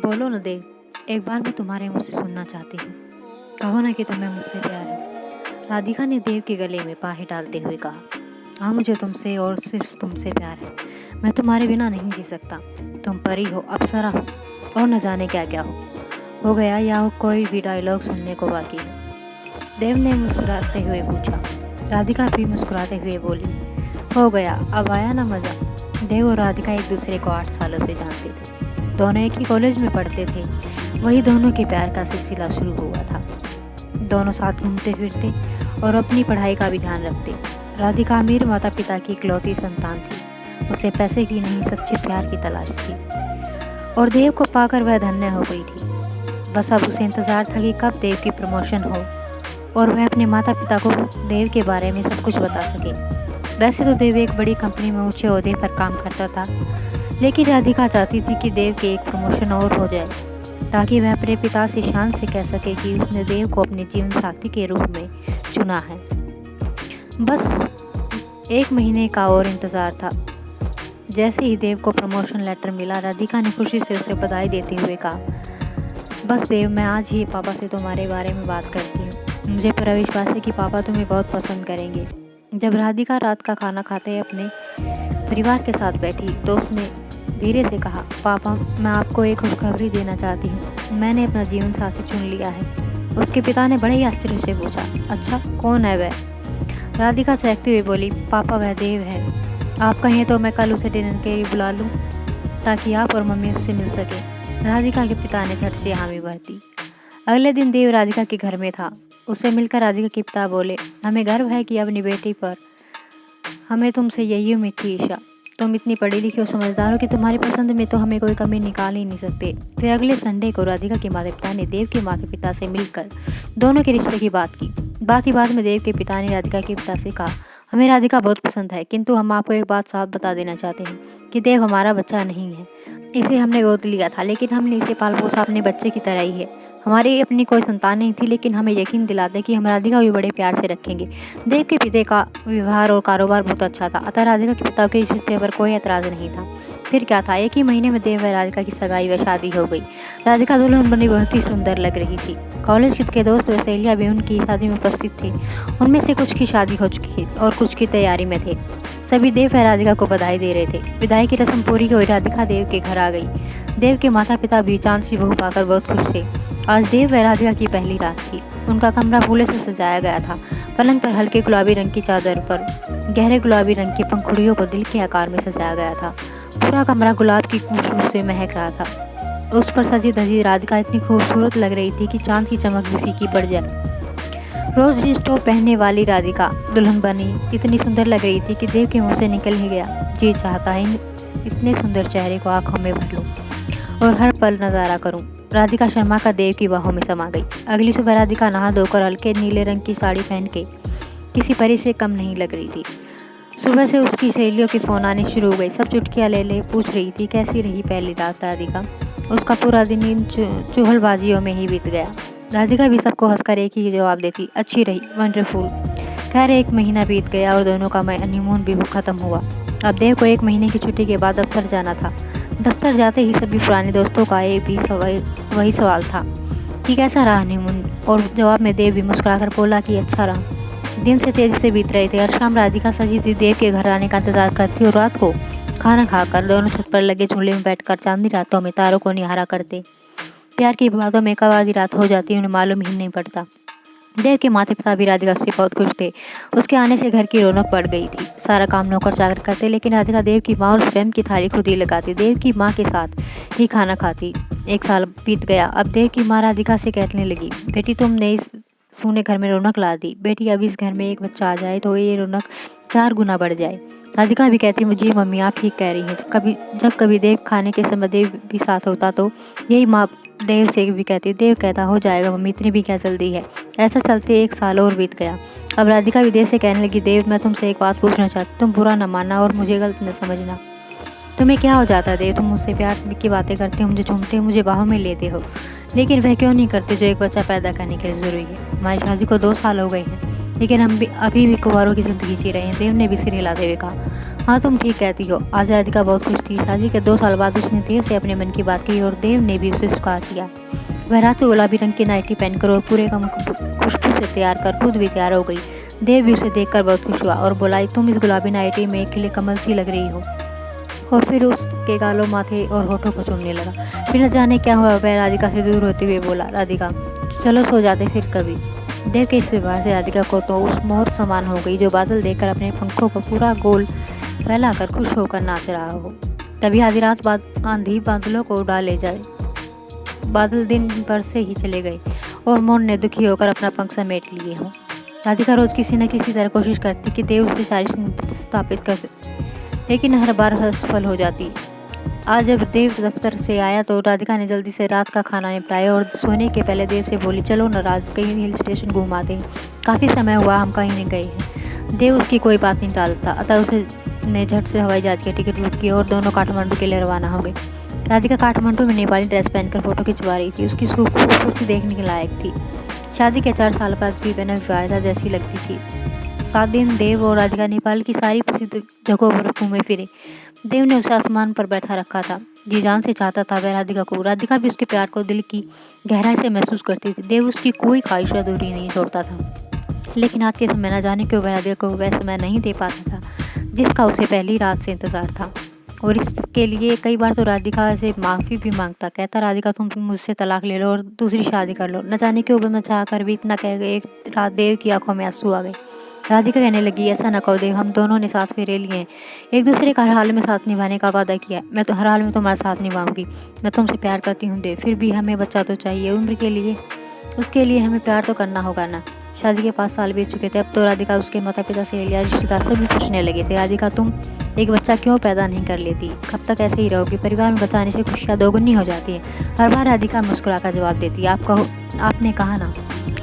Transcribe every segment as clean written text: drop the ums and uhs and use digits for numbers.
बोलो न देव, एक बार मैं तुम्हारे मुँह से सुनना चाहती हूँ। कहो ना कि तुम्हें मुझसे प्यार है। राधिका ने देव के गले में बाहें डालते हुए कहा, हाँ मुझे तुमसे और सिर्फ तुमसे प्यार है। मैं तुम्हारे बिना नहीं जी सकता। तुम परी हो, अप्सरा हो और न जाने क्या क्या हो गया या हो कोई भी डायलॉग सुनने को बाकी है। देव ने मुस्कुराते हुए पूछा। राधिका भी मुस्कुराते हुए बोली, हो गया, अब आया ना मज़ा। देव और राधिका एक दूसरे को 8 सालों से जानते थे। दोनों एक ही कॉलेज में पढ़ते थे। वही दोनों के प्यार का सिलसिला शुरू हुआ था। दोनों साथ घूमते फिरते और अपनी पढ़ाई का भी ध्यान रखते। राधिका अमीर माता पिता की इकलौती संतान थी। उसे पैसे की नहीं, सच्चे प्यार की तलाश थी और देव को पाकर वह धन्य हो गई थी। बस अब उसे इंतज़ार था कि कब देव की प्रमोशन हो और वह अपने माता पिता को देव के बारे में सब कुछ बता सके। वैसे तो देव एक बड़ी कंपनी में ऊंचे ओहदे पर काम करता था, लेकिन राधिका चाहती थी कि देव के एक प्रमोशन और हो जाए ताकि वह अपने पिता से शान से कह सके कि उसने देव को अपने जीवन साथी के रूप में चुना है। बस 1 महीने का और इंतज़ार था। जैसे ही देव को प्रमोशन लेटर मिला, राधिका ने खुशी से उसे बधाई देते हुए कहा, बस देव, मैं आज ही पापा से तुम्हारे बारे में बात करती हूँ। मुझे पूरा विश्वास है कि पापा तुम्हें बहुत पसंद करेंगे। जब राधिका रात का खाना खाते अपने परिवार के साथ बैठी तो उसने धीरे से कहा, पापा, मैं आपको एक खुशखबरी देना चाहती हूँ। मैंने अपना जीवन साथी चुन लिया है। उसके पिता ने बड़े ही आश्चर्य से पूछा, अच्छा, कौन है वह? राधिका चहकती हुई बोली, पापा, वह देव है। आप कहें तो मैं कल उसे डिनर के लिए बुला लूँ ताकि आप और मम्मी उससे मिल सके। राधिका के पिता ने झट से हामी भर दी। अगले दिन देव राधिका के घर में था। उसे मिलकर राधिका के पिता बोले, हमें गर्व है कि अपनी बेटी पर हमें तुमसे यही उम्मीद थी ईशा। तुम इतनी पढ़ी लिखी और समझदार हो कि तुम्हारी पसंद में तो हमें कोई कमी निकाल ही नहीं सकते। फिर अगले संडे को राधिका के माता पिता ने देव के माता पिता से मिलकर दोनों के रिश्ते की बात की। बात ही बात में देव के पिता ने राधिका के पिता से कहा, हमें राधिका बहुत पसंद है, किंतु हम आपको एक बात साफ बता देना चाहते हैं कि देव हमारा बच्चा नहीं है। इसे हमने गोद लिया था, लेकिन हमने इसे पाल पोसा अपने बच्चे की तरह ही है। हमारी अपनी कोई संतान नहीं थी, लेकिन हमें यकीन दिलाते कि हम राधिका को भी बड़े प्यार से रखेंगे। देव के पिता का व्यवहार और कारोबार बहुत अच्छा था, अतः राधिका के पिता के इस रिश्ते पर कोई एतराज़ नहीं था। फिर क्या था, 1 ही महीने में देव व राधिका की सगाई व शादी हो गई। राधिका दुल्हन बनी बहुत ही सुंदर लग रही थी। कॉलेज के दोस्त व सहेलियाँ भी उनकी शादी में उपस्थित थी। उनमें से कुछ की शादी हो चुकी और कुछ की तैयारी में थे। सभी देव व राधिका को बधाई दे रहे थे। विदाई की रस्म पूरी हुई, राधिका देव के घर आ गई। देव के माता पिता भी चांद सी बहू पाकर बहुत खुश थे। आज देव व राधिका की पहली रात थी। उनका कमरा फूलों से सजाया गया था। पलंग पर हल्के गुलाबी रंग की चादर पर गहरे गुलाबी रंग की पंखुड़ियों को दिल के आकार में सजाया गया था। पूरा कमरा गुलाब की खुशबू से महक रहा था। उस पर सजी धजी राधिका इतनी खूबसूरत लग रही थी कि चांद की चमक भी फीकी पड़ जाए। रोज जींस टॉप पहनने वाली राधिका दुल्हन बनी इतनी सुंदर लग रही थी कि देव के मुंह से निकल ही गया, जी चाहता है इतने सुंदर चेहरे को आंखों में भर लूं और हर पल नजारा करूं। राधिका शर्मा का देव की बाहों में समा गई। अगली सुबह राधिका नहा धोकर हल्के नीले रंग की साड़ी पहन के किसी परी से कम नहीं लग रही थी। सुबह से उसकी सहेलियों के फ़ोन आने शुरू हो गए। सब चुटकियाँ ले पूछ रही थी कैसी रही पहली रात राधिका। उसका पूरा दिन इन चुहलबाजियों में ही बीत गया। राधिका भी सबको हंसकर एक ही जवाब देती, अच्छी रही, वंडरफुल। खैर 1 महीना बीत गया और दोनों का हनीमून भी खत्म हुआ। अब देव को 1 महीने की छुट्टी के बाद दफ्तर जाना था। दफ्तर जाते ही सभी पुराने दोस्तों का वही सवाल था कि कैसा रहा हनीमून, और जवाब में देव भी मुस्कुराकर बोला कि अच्छा रहा। दिन से तेजी से बीत रहे थे। हर शाम राधिका सजी थी देव के घर आने का इंतजार करती और रात को खाना खाकर दोनों छत पर लगे झूले में बैठकर चांदनी रातों में तारों को निहारा करते। प्यार की बातों में कब आधी रात हो जाती उन्हें मालूम ही नहीं पड़ता। देव के माता पिता भी राधिका से बहुत खुश थे। उसके आने से घर की रौनक बढ़ गई थी। सारा काम नौकर चाकर करते, लेकिन राधिका देव की माँ और स्वयं की थाली खुद ही लगाती, देव की माँ के साथ ही खाना खाती। 1 साल बीत गया। अब देव की माँ राधिका से कहने लगी, बेटी, तुमने इस सूने घर में रौनक ला दी। बेटी, अब इस घर में एक बच्चा आ जाए तो ये रौनक 4 गुना बढ़ जाए। राधिका भी कहती, मुझे मम्मी आप ठीक कह रही हैं। जब कभी देव खाने के समय देव भी साथ होता तो यही माँ देव से भी कहती। देव कहता, हो जाएगा मम्मी, इतनी भी क्या जल्दी है। ऐसा चलते 1 साल और बीत गया। अब राधिका भी देव से कहने लगी, देव, मैं तुमसे एक बात पूछना चाहती, तुम बुरा न मानना और मुझे गलत न समझना। तुम्हें क्या हो जाता है देव? तुम मुझसे प्यार की बातें करते हो, मुझे चूमते हो, मुझे बाहों में लेते हो, लेकिन वह क्यों नहीं करते जो एक बच्चा पैदा करने के लिए ज़रूरी है। हमारी शादी को 2 साल हो गए हैं। लेकिन हम भी अभी भी कुंवारों की ज़िंदगी जी रहे हैं। देव ने भी सिर हिलाते हुए कहा, हाँ तुम ठीक कहती हो। आज राधिका बहुत खुश थी। शादी के 2 साल बाद उसने देव से अपने मन की बात कही और देव ने भी उसे स्वीकार किया। वह रात को गुलाबी रंग की नाइटी पहनकर और पूरे कम खुशबू से तैयार कर खुद भी तैयार हो गई। देव भी उसे देखकर बहुत खुश हुआ और बोला, तुम इस गुलाबी नाइटी में खिले कमल सी लग रही हो। और फिर उसके गालों, माथे और होठों को चूमने लगा। फिर न जाने क्या हुआ, वह राधिका से दूर होते हुए बोला, राधिका चलो सो जाते फिर कभी। देव के इस व्यवहार से राधिका को तो उस मोर समान हो गई जो बादल देखकर अपने पंखों को पूरा गोल फैलाकर खुश होकर नाच रहा हो। तभी आधी रात बाद आंधी बादलों को उड़ा ले जाए। बादल दिन भर से ही चले गए और मोर ने दुखी होकर अपना पंख समेट लिए हो। राधिका रोज किसी न किसी तरह कोशिश करती कि देव उससे शारीरिक संबंध स्थापित कर सके, लेकिन हर बार असफल हो जाती। आज जब देव दफ्तर से आया तो राधिका ने जल्दी से रात का खाना निपटाया और सोने के पहले देव से बोली, चलो नाराज कहीं हिल स्टेशन घुमा दें, काफ़ी समय हुआ हम कहीं नहीं गए हैं। देव उसकी कोई बात नहीं टालता, अतः उसे ने झट से हवाई जहाज की टिकट बुक की और दोनों काठमांडू के लिए रवाना हो गए। राधिका काठमांडू में नेपाली ड्रेस पहनकर फोटो खिंचवा रही थी। उसकी खूबसूरती देखने के लायक थी। शादी के 4 साल बाद भी बिना विवाहिता जैसी लगती थी। 7 दिन देव और राधिका नेपाल की सारी प्रसिद्ध जगहों पर घूमे फिरे। देव ने उसे आसमान पर बैठा रखा था। जी जान से चाहता था वह राधिका को। राधिका भी उसके प्यार को दिल की गहराई से महसूस करती थी। देव उसकी कोई ख्वाहिश अधूरी नहीं छोड़ता था, लेकिन आज के समय न जाने क्यों वह राधिका को वह समय नहीं दे पाता था जिसका उसे पहली रात से इंतजार था। और इसके लिए कई बार तो राधिका से माफ़ी भी मांगता, कहता, राधिका तुम मुझसे तलाक ले लो और दूसरी शादी कर लो। न जाने क्यों वह चाह कर भी इतना कह गए। एक रात देव की आंखों में आंसू आ गए। राधिका कहने लगी, ऐसा न कहो देव, हम दोनों ने साथ फेरे लिए हैं, एक दूसरे का हर हाल में साथ निभाने का वादा किया है। मैं तो हर हाल में तुम्हारा साथ निभाऊंगी। मैं तुमसे प्यार करती हूँ देव, फिर भी हमें बच्चा तो चाहिए उम्र के लिए। उसके लिए हमें प्यार तो करना होगा ना। शादी के 5 साल बीत चुके थे। अब तो राधिका उसके माता पिता, सहेलियां, रिश्तेदार सभी पूछने लगे थे, राधिका तुम एक बच्चा क्यों पैदा नहीं कर लेती? कब तक ऐसे ही रहोगी? परिवार में बच्चा आने से खुशियाँ दोगुनी हो जाती है। हर बार राधिका मुस्कुराकर जवाब देती, आपने कहा ना,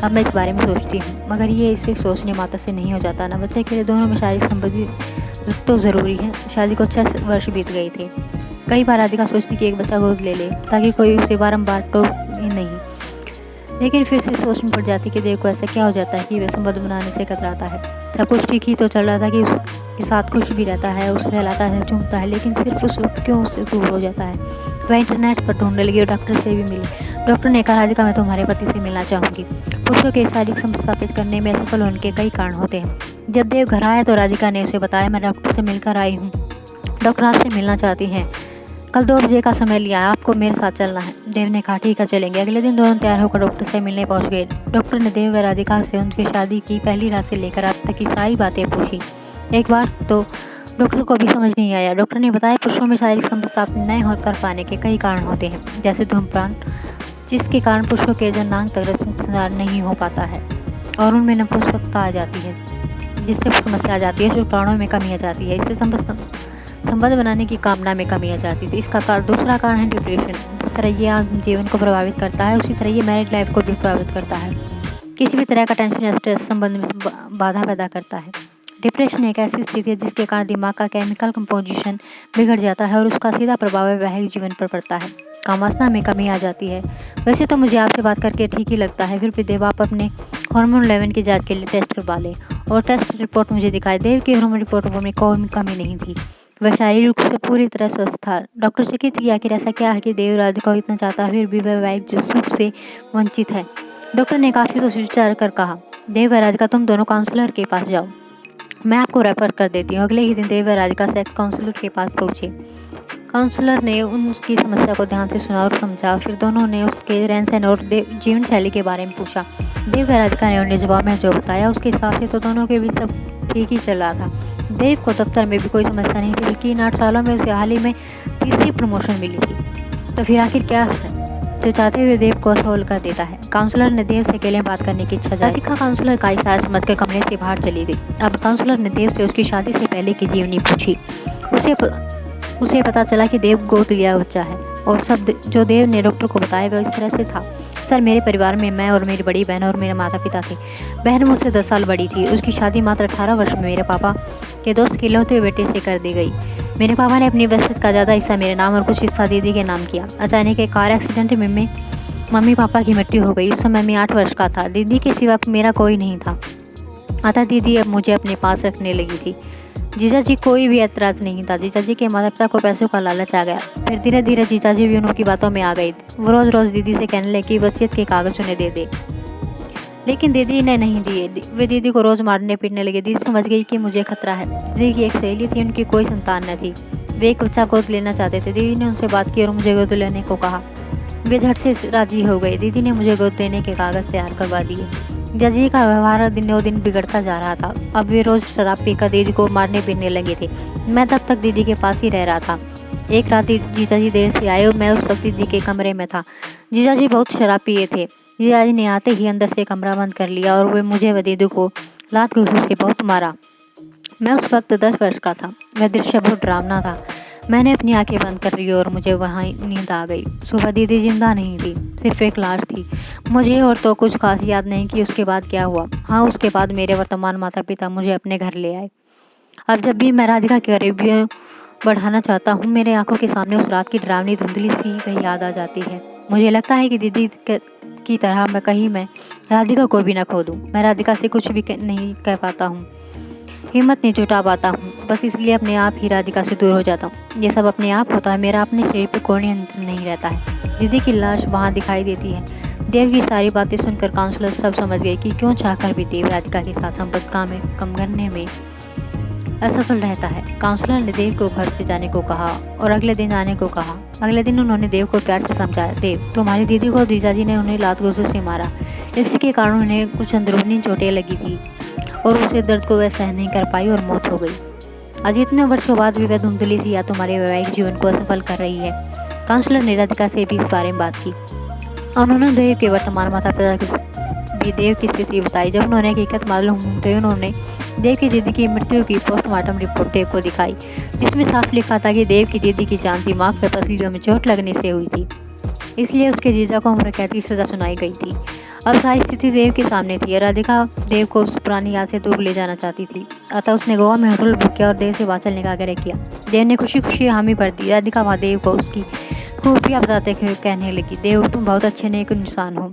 अब मैं इस बारे में सोचती हूँ, मगर ये सिर्फ सोचने मात्र से नहीं हो जाता ना। बच्चे के लिए दोनों में शारीरिक संबंध तो ज़रूरी है। शादी को 6 वर्ष बीत गए थे। कई बार राधिका सोचती कि एक बच्चा गोद ले ले ताकि कोई उसे बारम्बार टोके नहीं, लेकिन फिर से सोच में पड़ जाती कि देव को ऐसा क्या हो जाता है कि वह संबंध बनाने से कतराता है। सब कुछ ठीक ही तो चल रहा था कि उसके साथ खुश भी रहता है, उसे हिलाता है, चूमता है, लेकिन सिर्फ उस वक्त क्यों उससे दूर हो जाता है। वह इंटरनेट पर ढूंढने लगी और डॉक्टर से भी मिली। डॉक्टर ने कहा, राधिका मैं तुम्हारे पति से मिलना चाहूँगी। पुरुषों के शारीरिक संबंध स्थापित करने में असफल होने के कई कारण होते हैं। जब देव घर आया तो राधिका ने उसे बताया, मैं डॉक्टर से मिलकर आई हूँ, डॉक्टर आपसे मिलना चाहती हैं, कल 2 बजे का समय लिया है, आपको मेरे साथ चलना है। देव ने कहा, ठीक है चलेंगे। अगले दिन दोनों तैयार होकर डॉक्टर से मिलने पहुंच गए। डॉक्टर ने देव व राधिका से उनकी शादी की पहली रात से लेकर अब तक की सारी बातें पूछी। एक बार तो डॉक्टर को भी समझ नहीं आया। डॉक्टर ने बताया, पुरुषों में शारीरिक संबंध स्थापित न हो कर पाने के कई कारण होते हैं, जैसे धूम्रपान, जिसके कारण पुरुषों के जननांग तक रक्तसंचार नहीं हो पाता है और उनमें नपुंसकता आ जाती है, जिससे समस्या आ जाती है, शुक्राणुओं में कमी आ जाती है। इससे संबंध बनाने की कामना में कमी आ जाती है। इसका दूसरा कारण है डिप्रेशन। जिस तरह ये आप जीवन को प्रभावित करता है, उसी तरह ये मैरिड लाइफ को भी प्रभावित करता है। किसी भी तरह का टेंशन या स्ट्रेस संबंध में बाधा पैदा करता है। डिप्रेशन एक ऐसी स्थिति है जिसके कारण दिमाग का केमिकल कंपोजिशन बिगड़ जाता है और उसका सीधा प्रभाव वैवाहिक जीवन पर पड़ता है। कामवासना में कमी आ जाती है। वैसे तो मुझे आपसे बात करके ठीक ही लगता है, फिर भी देव आप अपने हार्मोन लेवल की जाँच के लिए टेस्ट करवा लें और टेस्ट रिपोर्ट मुझे दिखाए। देव की हार्मोन रिपोर्ट में कोई कमी नहीं थी। वह शारीरिक रूप से पूरी तरह स्वस्थ था। डॉक्टर चकित थी, आखिर ऐसा क्या है कि देव राधिका को इतना चाहता है, फिर भी वह वैवाहिक सुख से वंचित है। डॉक्टर ने काफ़ी सोच विचार कर कहा, देव व राधिका तुम दोनों काउंसलर के पास जाओ, मैं आपको रेफर कर देती हूँ। अगले ही दिन देव व राधिका सेक्स काउंसलर के पास पहुँचे। काउंसलर ने उसकी समस्या को ध्यान से सुना और समझा। फिर दोनों ने उसके रहन सहन और जीवन शैली के बारे में पूछा। देव व राधिका ने उन्हें जवाब में जो बताया उसके हिसाब से तो दोनों के बीच सब ठीक ही चल रहा था। देव को दफ्तर में भी कोई समस्या नहीं थी, बल्कि इन 8 सालों में उसे हाल ही में 3री प्रमोशन मिली थी। तो फिर आखिर क्या है जो चाहते हुए देव को असफल कर देता है। काउंसलर ने देव से अकेले बात करने की इच्छा जाहिर। राधिका काउंसलर का इशारा समझकर कमरे से बाहर चली गई। अब काउंसलर ने देव से उसकी शादी से पहले की जीवनी पूछी। उसे पता चला कि देव गोद लिया बच्चा है और सब जो देव ने डॉक्टर को बताया वह इस तरह से था। सर, मेरे परिवार में मैं और मेरी बड़ी बहन और मेरे माता पिता थे। बहन मुझसे 10 साल बड़ी थी। उसकी शादी मात्र 18 वर्ष में मेरे पापा के दोस्त के इकलौते बेटे से कर दी गई। मेरे पापा ने अपनी वसीयत का ज़्यादा हिस्सा मेरे नाम और कुछ हिस्सा दीदी के नाम किया। अचानक एक कार एक्सीडेंट में मम्मी पापा की मृत्यु हो गई। उस समय मैं 8 वर्ष का था। दीदी के सिवा मेरा कोई नहीं था। अतः दीदी अब मुझे अपने पास रखने लगी थी। जीजा जी कोई भी ऐतराज़ नहीं था। जीजा जी के माता पिता को पैसों का लालच आ गया। फिर धीरे धीरे जीजा जी भी उनकी बातों में आ गई। वो रोज़ रोज़ दीदी से कहने लगे कि वसीयत के कागज़ उन्हें दे दे, लेकिन दीदी ने नहीं दिए। वे दीदी को रोज़ मारने पीटने लगे। दीदी समझ गई कि मुझे खतरा है। दीदी की एक सहेली थी, उनकी कोई संतान न थी। वे एक बच्चा गोद लेना चाहते थे। दीदी ने उनसे बात की और मुझे गोद लेने को कहा। वे झट से राजी हो गए। दीदी ने मुझे गोद देने के कागज़ तैयार करवा दिए। जीजा जी का व्यवहार दिनों दिन बिगड़ता जा रहा था। अब वे रोज़ शराब पीकर दीदी को मारने पीटने लगे थे। मैं तब तक दीदी के पास ही रह रहा था। एक रात जीजा जी देर से आए और मैं उस वक्त दीदी के कमरे में था। जीजा जी बहुत शराब पिए थे। जीजा जी ने आते ही अंदर से कमरा बंद कर लिया और वे मुझे व दीदी को लात घूंसे से बहुत मारा। मैं उस वक्त 10 वर्ष का था। वह दृश्य बहुत डरावना था। मैंने अपनी आंखें बंद कर ली और मुझे वहाँ नींद आ गई। सुबह दीदी जिंदा नहीं थी, सिर्फ एक लाश थी। मुझे और तो कुछ खास याद नहीं कि उसके बाद क्या हुआ। हाँ, उसके बाद मेरे वर्तमान माता पिता मुझे अपने घर ले आए। अब जब भी मैं राधिका के करीबियों बढ़ाना चाहता हूँ, मेरे आंखों के सामने उस रात की डरावनी धुंधली सी वही याद आ जाती है। मुझे लगता है कि दीदी की तरह मैं राधिका को भी न खो दूँ। मैं राधिका से कुछ भी नहीं कह पाता हूँ, हिम्मत नहीं जुटा पाता हूँ। बस इसलिए अपने आप ही राधिका से दूर हो जाता हूँ। ये सब अपने आप होता है। मेरा अपने शरीर पर कोई नियंत्रण नहीं रहता है। दीदी की लाश वहाँ दिखाई देती है। देव की सारी बातें सुनकर काउंसलर सब समझ गए कि क्यों चाहकर भी देव राधिका के साथ संपर्क में कम करने में असफल रहता है। काउंसलर ने देव को घर से जाने को कहा और अगले दिन आने को कहा। अगले दिन उन्होंने देव को प्यार से समझाया, देव, तुम्हारी दीदी को जीजा जी ने उन्हें लात घूंसों से मारा। इसी के कारण उन्हें कुछ अंदरूनी चोटें लगी थी और उसे दर्द को वह सहन नहीं कर पाई और मौत हो गई। आज इतने वर्षों बाद भी वह धुंधली सी याद तुम्हारे वैवाहिक जीवन को असफल कर रही है। काउंसलर ने राधिका से भी इस बारे में बात की। उन्होंने देव के वर्तमान माता पिता भी देव की स्थिति बताई। जब उन्होंने हकीकत मालूम हुई, उन्होंने देव की दीदी की मृत्यु की पोस्टमार्टम रिपोर्ट देव को दिखाई, जिसमें साफ लिखा था कि देव की दीदी की जान दिमाग पर पसलियों में चोट लगने से हुई थी, इसलिए उसके जीजा को उम्र कैद की सजा सुनाई गई थी। अब सारी स्थिति देव के सामने थी। राधिका देव को उस पुरानी याद से दूर ले जाना चाहती थी। अतः उसने गोवा में होटल बुक किया और देव से बात चलने का आग्रह किया। देव ने खुशी खुशी हामी भर दी। राधिका वहाँ देव को उसकी खूबियाँ बताते हुए कहने लगी, देव, तुम बहुत अच्छे नेक इंसान हो,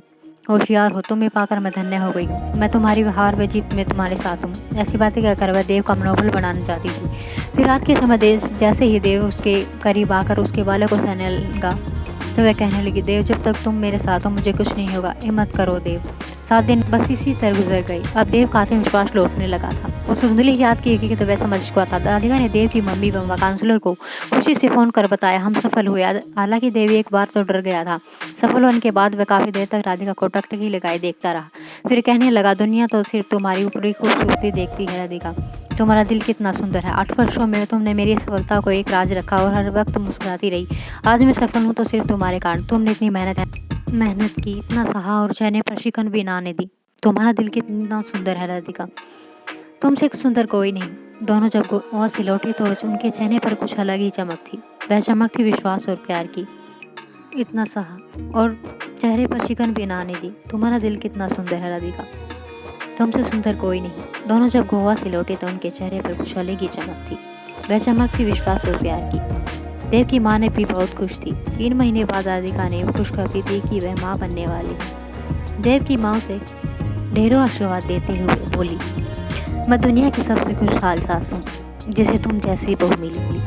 होशियार हो। तुम्हें पाकर मैं धन्य हो गई हूँ। मैं तुम्हारी हार व जीत में तुम्हारे साथ हूँ। ऐसी बातें कहकर वह देव का मनोबल बढ़ाना चाहती थी। फिर रात के समय जैसे ही देव उसके करीब आकर उसके बालों को सहने लगा, तो वह कहने लगी, देव, जब तक तुम मेरे साथ हो मुझे कुछ नहीं होगा। हिम्मत करो देव। 7 दिन बस इसी तरह गुजर गई। अब देव का आत्मविश्वास लौटने लगा था। उस धुंधली याद की हकीकत वह समझ चुका था। राधिका ने देव की मम्मी व काउंसलर को खुशी से फ़ोन कर बताया, हम सफल हुए। हालांकि देव एक बार तो डर गया था। सफल होने के बाद वह काफ़ी देर तक राधिका को टकटकी लगाए देखता रहा। फिर कहने लगा, दुनिया तो सिर्फ तुम्हारी ऊपरी खूबसूरती देखती है राधिका। तुम्हारा दिल कितना सुंदर है। 8 वर्षों में तुमने मेरी सफलता को एक राज रखा और हर वक्त मुस्कुराती रही। आज मैं सफल हूँ तो सिर्फ तुम्हारे कारण। तुमने इतनी मेहनत की, इतना सहा और चेहरे पर शिकन भी ना आने दी। तुम्हारा दिल कितना सुंदर है राधिका, तुमसे सुंदर कोई नहीं। दोनों जब गोवा से लौटे तो उनके चेहरे पर कुछ अलग ही चमक थी। वह चमक थी विश्वास और प्यार की। इतना सहा और चेहरे पर शिकन भी ना आने दी। तुम्हारा दिल कितना सुंदर है राधिका, तुमसे सुंदर कोई नहीं। दोनों जब गोवा से लौटे तो उनके चेहरे पर कुछ अलग ही चमक थी। वह चमक थी विश्वास और प्यार की। देव की माँ ने भी बहुत खुश थी। 3 महीने बाद राधिका ने खुशखबरी दी कि वह माँ बनने वाली है। देव की माँ उसे ढेरों आशीर्वाद देते हुए बोली, मैं दुनिया की सबसे खुशहाल सास हूँ जिसे तुम जैसी बहू मिली।